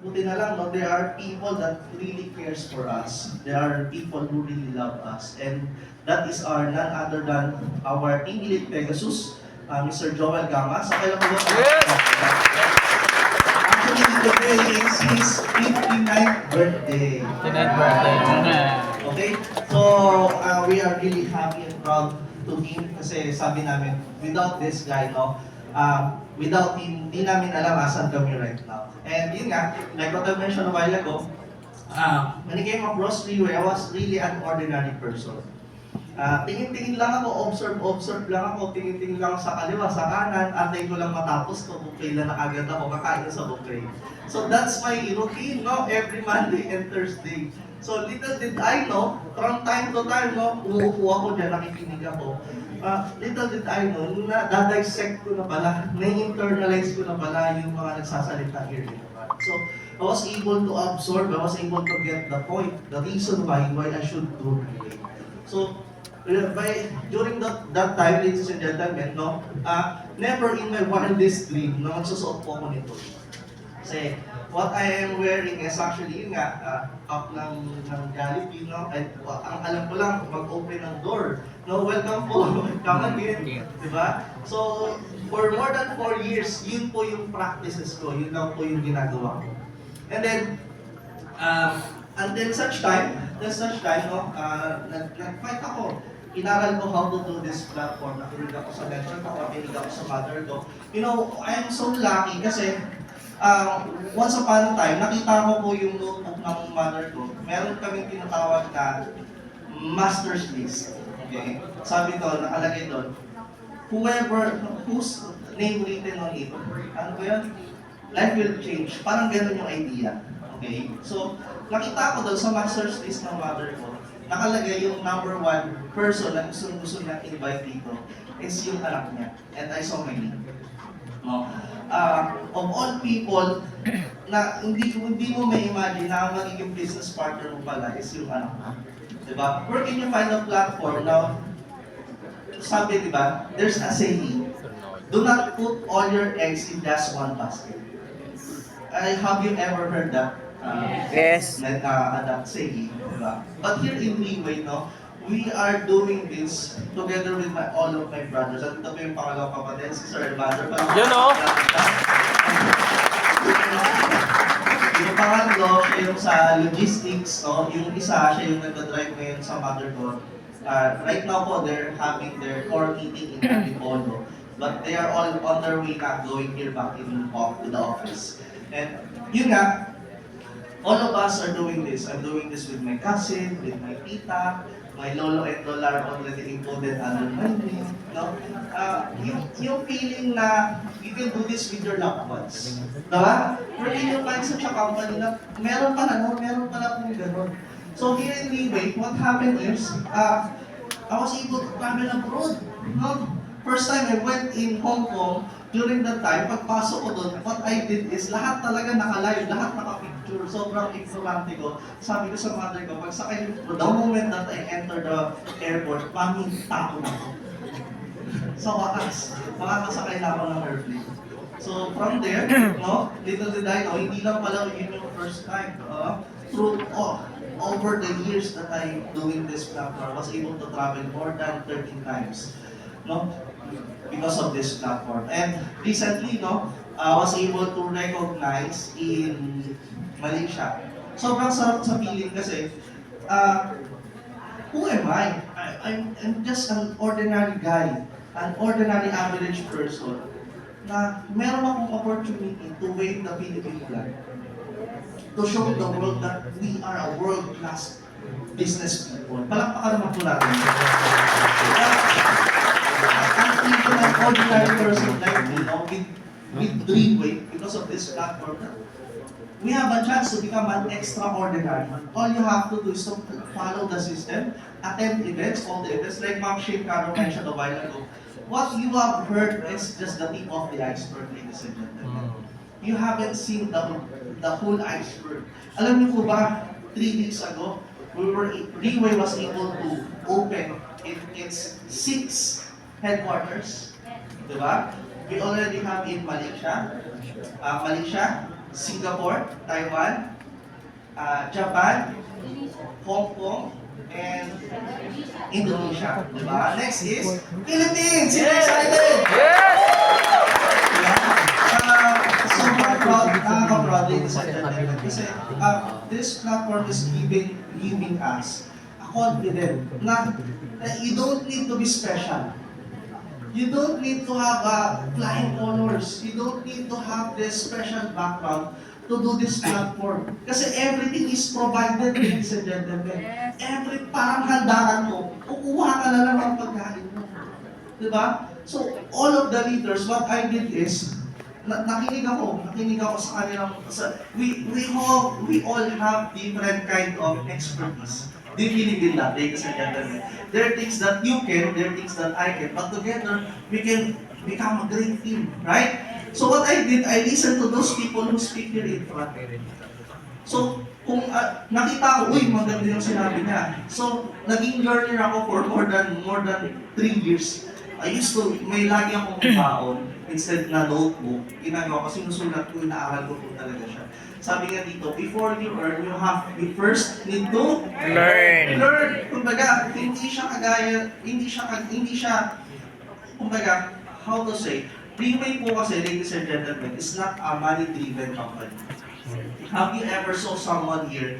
buti na lang, no, there are people that really cares for us. There are people who really love us. And that is our none other than our Team Elite Pegasus, Mr. Joel Gama. Sa kailan po actually, today is his 59th birthday. 59th birthday na. Okay? So, we are really happy and proud to him kasi sabi namin, without this guy, no, without him, di namin alam asan kami right now. And yun nga, like what I mentioned a while ago, when I came across Freeway, I was really an ordinary person. Tingin-tingin lang ako, observe lang ako, tingin-tingin lang sa kaliwa, sa kanan, antay ko lang matapos ko, buffet na agad ako, kakain sa buffet. So that's my routine, no, every Monday and Thursday. So little did I know, from time to time, no, uupo ako dyan, nakikinig ako. Little did I know, na dissect ko na pala, na-internalize ko na pala yung mga nagsasalita here. So I was able to absorb, I was able to get the point, the reason why I should do it. So during that time, ladies and gentlemen, no, never in my wildest dream na magsusuot po ako nito. Kasi what I am wearing is actually yun nga, up ng Jollibee, no? At ang alam ko lang, mag-open ng door. No, welcome po, come again, di ba? So, for more than 4 years, yun po yung practices ko, yun lang po yung ginagawa ko. And then, until such time, no, nag-fight ako. Inaral ko how to do this platform. Nakinig ako sa mentor ko, nakinig ako sa mother ko. You know, I am so lucky kasi once upon a time, nakita ko po yung notebook ng mother ko. Meron kaming tinatawag na master's list. Okay? Sabi doon, nakalagay doon, whose name written on it, ano ba yun? Life will change. Parang gano'n yung idea. Okay? So, nakita ko doon sa master's list ng mother ko, nakalagay yung number 1 person na gusto na invite dito is yung anak niya. And I saw my name. No? Of all people, na hindi mo may imagine na ang magiging business partner mo pala is yung anak mo. Diba? Where can you find a platform now? Sabi, diba? There's a saying, do not put all your eggs in just one basket. Have you ever heard that? Yes. That saying, diba? But here in Leeway, no, we are doing this together with all of my brothers. At ito po yung pangalawang kapatid, si Sir Evander. Yun, no? Yung pangatlo, siya yung sa logistics, no? Yung isa, siya yung nagdadrive ngayon sa mother ko. Right now po, they're having their core meeting in Antipolo. But they are all on their way na going here back to the office. And yun nga, all of us are doing this. I'm doing this with my cousin, with my tita, my lolo and lola are already included under my name. No? Yung feeling na you can do this with your loved ones. Diba? Pero yung find such a company na meron pa na kung gano'n. So here in Leeway, what happened is, I was able to travel abroad. No? First time I went in Hong Kong, during that time, pagpasok ko doon, what I did is lahat talaga nakalive, lahat nakapicture. Sobrang ignorante ko. Sabi ko sa mother ko, pag sakay, the moment that I enter the airport, mami, tako na ako. So, makakasakay na ako ng airplane. So, from there, no, little did I know, hindi lang pala yun yung first time. Over the years that I'm doing this platform, I was able to travel more than 13 times. No? Because of this platform. And recently, no, I was able to recognize in Malaysia. Sobrang sarap sa feeling kasi, who am I? I'm just an ordinary guy, an ordinary average person, na meron akong opportunity to wave the Philippine flag, to show the world that we are a world-class business people. Palakpakan naman po natin. Even an ordinary person like me, no, with Dreamway, because of this platform, we have a chance to become an extraordinary. All you have to do is to follow the system, attend events, all the events, like Ma'am Shane Caro mentioned a while ago. What you have heard is just the tip of the iceberg, ladies and gentlemen. You haven't seen the whole iceberg. Alam niyo po ba, 3 weeks ago, Dreamway was able to open its 6 headquarters, diba? We already have in Malaysia, Singapore, Taiwan, Japan, Hong Kong, and Indonesia. Diba? Next is Philippines! Sino excited? Sobrang proud, nakaka-proud ladies and gentlemen. Kasi this platform is giving us a confidence na you don't need to be special. You don't need to have flying colors. You don't need to have this special background to do this platform. Kasi everything is provided, ladies and gentlemen. Parang handaran mo, kukuha ka na lang ang pagkain mo. Diba? So, all of the leaders, what I did is, nakinig ako sa kanilang, we all have different kind of expertise. Do you believe in that, ladies and gentlemen? There are things that you can, there are things that I can, but together, we can become a great team, right? So what I did, I listened to those people who speak here in front. So, kung nakita ko, uy, maganda yung sinabi niya. So, naging learner ako for more than 3 years. I used to, may lagi akong baon, instead na notebook, ginagawa ko, sinusulat ko, inaaral ko po talaga siya. Sabi nga dito, before you earn, you first need to Learn. Kumbaga, hindi siya, kumbaga, how to say, Freeway po kasi, ladies and gentlemen, is not a money-driven company. Have you ever saw someone here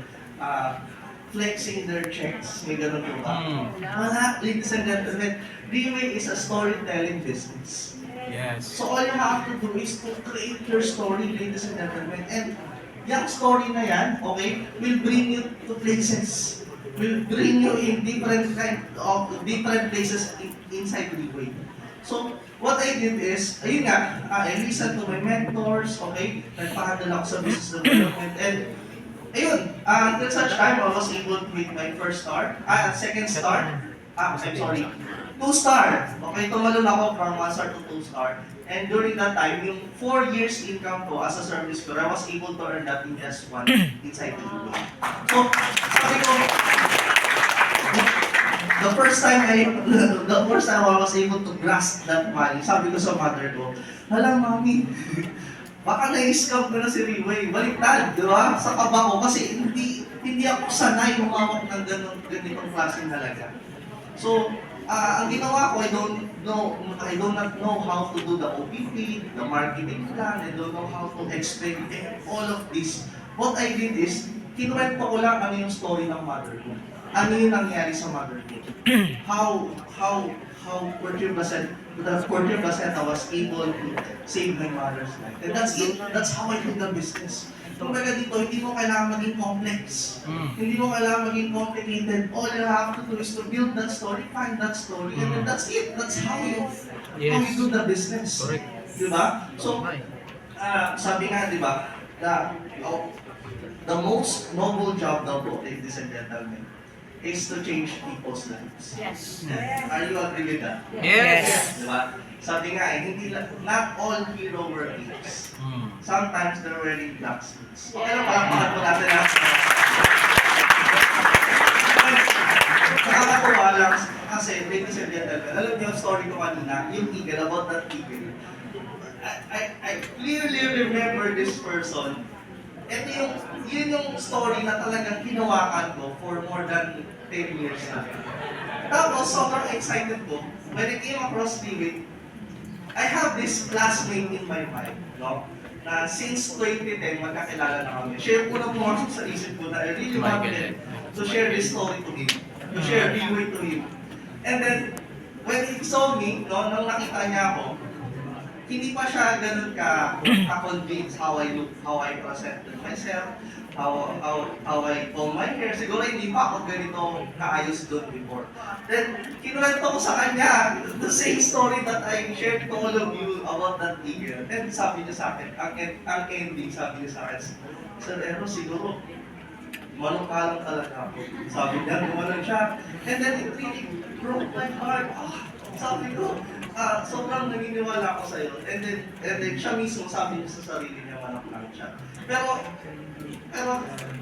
flexing their checks? May ganun po ba? Wala, ladies and gentlemen, Freeway is a storytelling business. Yes. So all you have to do is to create your story, ladies and gentlemen. And yung story na yan, okay, will bring you to places. Will bring you in different places inside Freeway. So, what I did is, ayun nga, I listened to my mentors, okay, nagpahandle ako sa business development, and ayun, until such time, I was able to make my first star, second star, I'm sorry, 2-star. Okay, tumalon ako from 1-star to 2-star. And during that time, yung 4 years income ko as a service crew, I was able to earn that in just one inside the Freeway. So, sabi ko, the first time I was able to grasp that money, sabi ko sa mother ko, hala mami, baka na-scam ko na si Freeway. Baliktad, di ba? Sa kaba ko, kasi hindi ako sanay humawak ng ganitong klaseng halaga. So, ang ginawa ko, I do not know how to do the OPP, the marketing plan, I don't know how to explain all of this. What I did is, kinuwento ko lang ano yung story ng mother ko. Ano yung nangyari sa mother ko. How Portia Baseta was able to save my mother's life. And that's it. That's how I do the business. Kumbaga dito, hindi mo kailangan maging complex. Hindi mo kailangan maging complicated. All you have to do is to build that story, find that story, and then that's it. That's how you do the business. Correct. Diba? So, sabi nga, diba, the most noble job daw po, ladies and gentlemen, is to change people's lives. Yes. Are you agree with that? Yes. Diba? Sabi nga not all hero were thieves. Sometimes they're wearing black suits. Okay lang, palakpakan po natin lahat. Nakakatuwa lang kasi, ladies and gentlemen, alam niyo yung story ko kanina, yung eagle, about that eagle. I clearly remember this person. Ito yun yung story na talagang hinawakan ko for more than 10 years na. Tapos, sobrang excited ko. When I came across Freeway, I have this classmate in my mind, no? Na since 2010, magkakilala na kami. Share ko na pumasok sa isip ko na I really wanted to share this story to him. To share Freeway to him. And then, when he saw me, no, nung nakita niya ako, hindi pa siya ganun ka-convince how I look, how I presented myself, how I comb my hair. Siguro hindi pa ako ganito kaayos doon before. Then, kinuwento ko sa kanya the same story that I shared to all of you about that eagle. And sabi niya sa akin, ang ending, sabi niya sa akin, Sir Ero, siguro, manungkalang talaga ako. Sabi niya, gumanon siya. And then it really broke my heart. Sabi ko, sobrang naniniwala ako sa'yo. And then siya mismo sabi niya sa sarili niya, manungkalang siya. Pero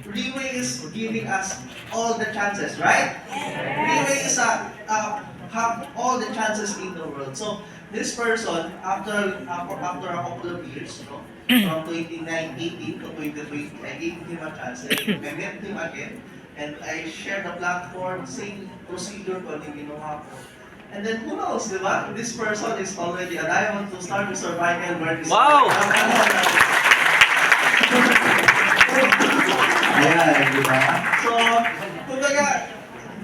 Freeway is giving us all the chances, right? Freeway is have all the chances in the world. So this person, after a couple of years, no, from 2018 to 2020, I gave him a chance. I met him again, and I shared the platform, same procedure ko, yung ginawa ko. And then who knows, di ba? This person is already a diamond to start to survive and work. Wow! Ayan, di ba? So, kumbaga,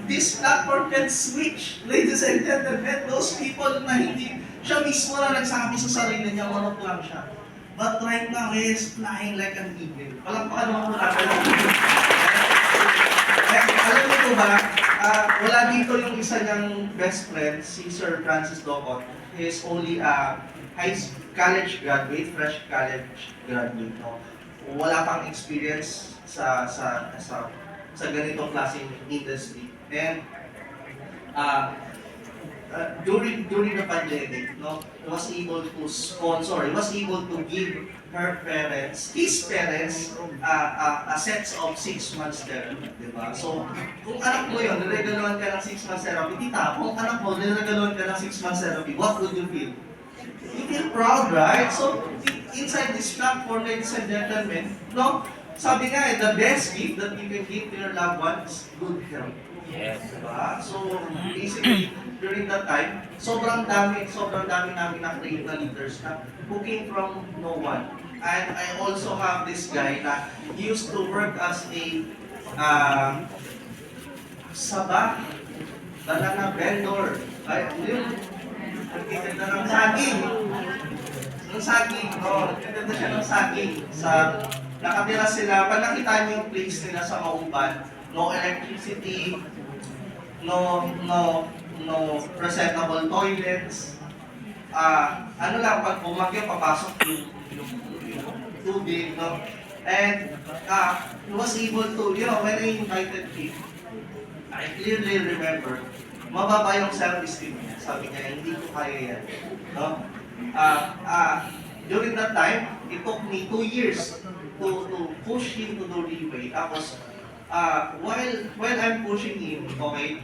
this platform can switch, ladies and gentlemen, those people na hindi, siya mismo na nagsabi sa sarili niya, manok lang siya. But right now, he is flying like an eagle. Palakpakan naman po natin. Alam niyo po ba, wala dito yung isa niyang best friend, si Sir Francis Docot. He is only a college graduate, fresh college graduate. No? Wala pang experience sa ganitong klaseng industry. And during the pandemic, no, he was able to sponsor, he was able to give his parents, a sets of 6 months therapy, di ba? So, kung anak mo yun, niregaluhan ka ng 6 months therapy, tita, kung anak mo, niregaluhan ka ng 6 months therapy, what would you feel? You feel proud, right? So, inside this platform, ladies and gentlemen, no, sabi nga the best gift that you can give to your loved ones, good health. Yes. Diba? So, basically, during that time, sobrang dami namin na-create na leaders na who came from no one. And I also have this guy na used to work as a banana vendor. Ay, yun, nagtitinda ng saging. Ng saging, nagtitinda siya ng saging. Nakatira sila, pag nakita niyo yung place nila sa Mauban, no electricity, no presentable toilets. Ano lang, pag bumagyo, papasok yung tubig, no? And he was able to, when I invited him, I clearly remember, mababa yung self-esteem niya. Sabi niya, hindi ko kaya yan. No? During that time, it took me 2 years to push him to do Leeway. Tapos, while I'm pushing him, okay,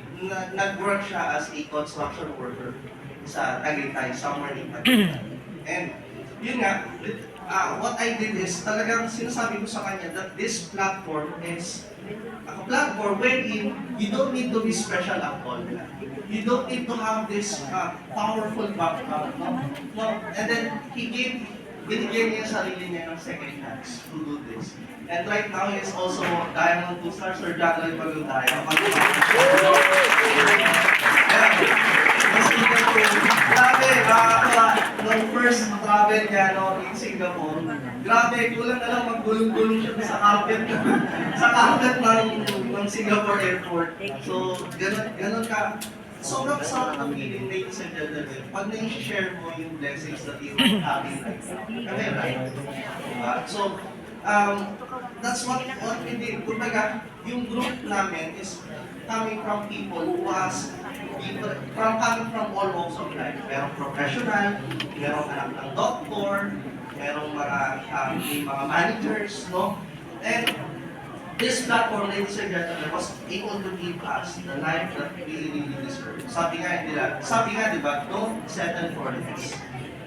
nag-work siya as a construction worker sa Tagaytay, somewhere in Tagaytay. And yun nga, what I did is talagang sinasabi ko sa kanya that this platform is a platform wherein you don't need to be special at all. You don't need to have this powerful background. No? And then binigyan niya sarili niya ng second chance to do this. And right now, he is also Diamond 2 Stars or Jacqueline Pagundaya. Grabe, nung first travel niya in Singapore, grabe, kulang na lang maggulong-gulong siya sa carpet ng Singapore airport. So, ganun ka. Sobrang sarap ng feeling, ladies and gentlemen, pag na-share mo yung blessings that you have in life. Kami, right? Diba? So, that's what we did. Kumbaga, yung group namin is coming from people who coming from all walks of life. Merong professional, merong anak ng doctor, merong mga managers, no? And this platform, ladies and gentlemen, was able to give us the life that we really deserve. Sabi nga, di ba, don't settle for less.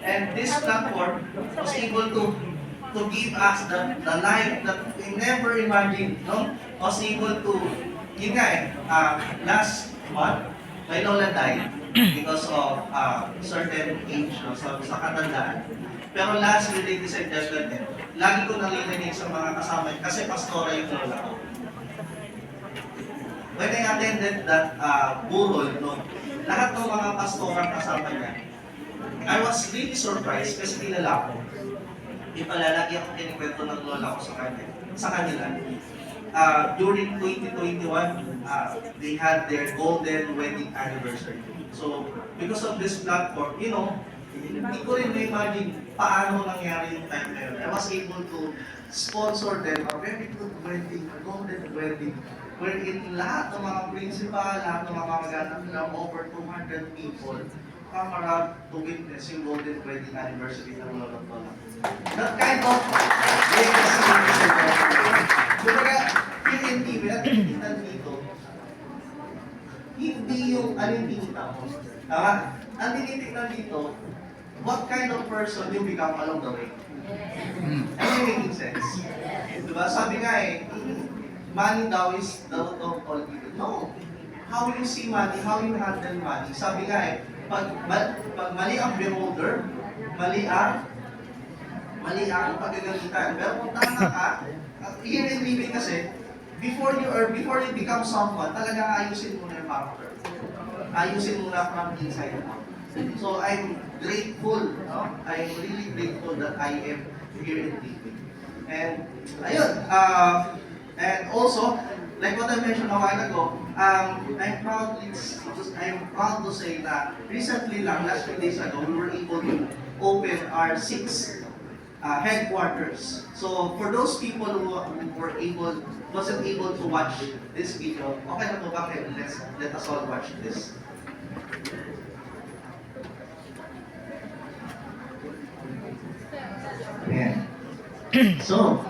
And this platform was able to give us the life that we never imagined, no? Was able to, yun nga last month, my lola died because of certain age, no, sa katandaan. Pero lastly, ladies and gentlemen, lagi ko narinig sa mga kasama kasi pastora yung lola ko. When I attended that burol, no, lahat ng mga pastora kasama niya, I was really surprised kasi kilala ko. Ipalalagi ako kinikwento ng lola ko sa kanila. During 2021, they had their golden wedding anniversary. So, because of this platform, hindi ko rin na-imagine paano nangyari yung time na yun. I was able to sponsor them a very good wedding, a golden wedding, wherein lahat ng mga principal, lahat ng mga maganak ng over 200 people come around to witness yung golden wedding anniversary ng Lolo Tola. That kind of legacy. Kumbaga, yung TV, at tinitignan dito, hindi yung anong tinita mo. Tama? Ang tinitignan dito, what kind of person you become along the way. Am I making sense? Diba? Sabi nga eh, money daw is the root of all evil. No. How you see money, how you handle money. Sabi nga eh, pag mali ang beholder, mali ang paggagamitan. Pero kung tama ka, here in living kasi, before you become someone, talaga ayusin mo na yung character. Ayusin mo na from inside out. So I'm grateful, no? I'm really grateful that I am here in living. And ayun, and also, like what I mentioned a while ago, I'm proud to say that recently lang, last few days ago, we were able to open our 6th headquarters. So for those people who wasn't able to watch this video, okay na po ba? Let us all watch this. Ayan. So,